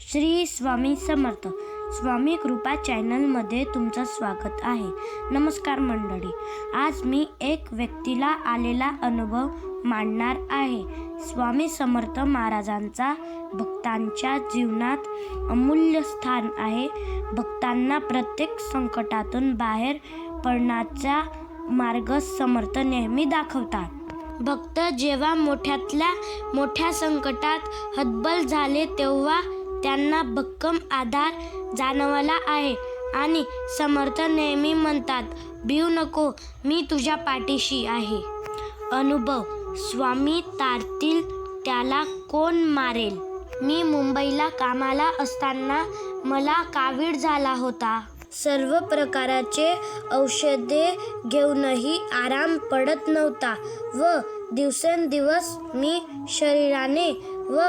श्री स्वामी समर्थ स्वामी कृपा चॅनलमध्ये तुमचं स्वागत आहे। नमस्कार मंडळी, आज मी एक व्यक्तीला आलेला अनुभव मांडणार आहे। स्वामी समर्थ महाराजांचा भक्तांच्या जीवनात अमूल्य स्थान आहे। भक्तांना प्रत्येक संकटातून बाहेर पडण्याचा मार्ग समर्थ नेहमी दाखवतात। भक्त जेव्हा मोठ्यातल्या मोठ्या संकटात हतबल झाले तेव्हा त्यांना भक्कम आधार जाणवला आहे आणि समर्थ नेहमी म्हणतात, भिऊ नको, मी तुझ्या पाठीशी आहे। अनुभव, स्वामी तारतील त्याला कोण मारेल। मी मुंबईला कामाला असताना मला कावीळ झाला होता। सर्व प्रकारचे औषधे घेऊनही आराम पडत नव्हता व दिवसेंदिवस मी शरीराने व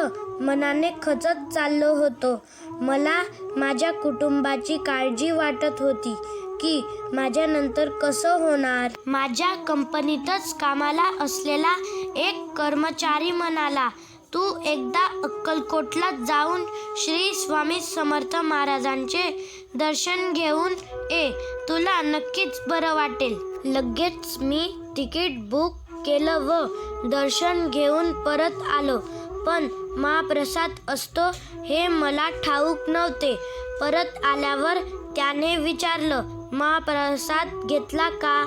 मनाने खचत चाललो होतो। मला माझ्या कुटुंबाची काळजी वाटत होती की माझ्यानंतर कसं होणार। माझ्या कंपनीतच कामाला असलेला एक कर्मचारी म्हणाला, तू एकदा अक्कलकोटला जाऊन श्री स्वामी समर्थ महाराजांचे दर्शन घेऊन ये, तुला नक्कीच बरं वाटेल। लगेच मी तिकीट बुक केलं व दर्शन घेऊन परत आलो, पण महाप्रसाद असतो हे मला ठाऊक नव्हते। परत आल्यावर त्याने विचारलं, महाप्रसाद घेतला का?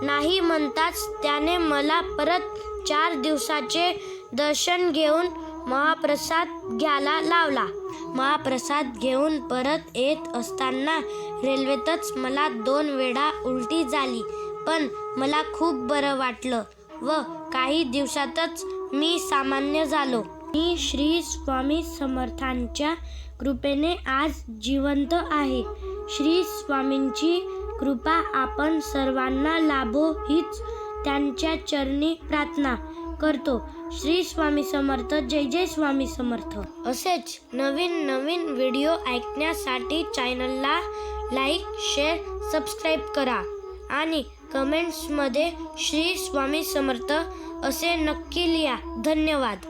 नाही म्हणताच त्याने मला परत 4 दिवसाचे दर्शन घेऊन महाप्रसाद घ्यायला लावला। महाप्रसाद घेऊन परत येत असताना रेल्वेतच मला 2 वेळा उलटी झाली, पण मला खूप बरं वाटलं व काही दिवसातच मी सामान्य झालो। मी श्री स्वामी समर्थांच्या कृपेने आज जिवंत आहे। श्री स्वामींची कृपा आपण सर्वांना लाभो हीच त्यांच्या चरणी प्रार्थना करतो। श्री स्वामी समर्थ, जय जय स्वामी समर्थ। असेच नवीन व्हिडिओ ऐकण्यासाठी चॅनलला लाईक, शेअर, सबस्क्राईब करा आणि कमेंट्समध्ये श्री स्वामी समर्थ असे नक्की लिहा। धन्यवाद।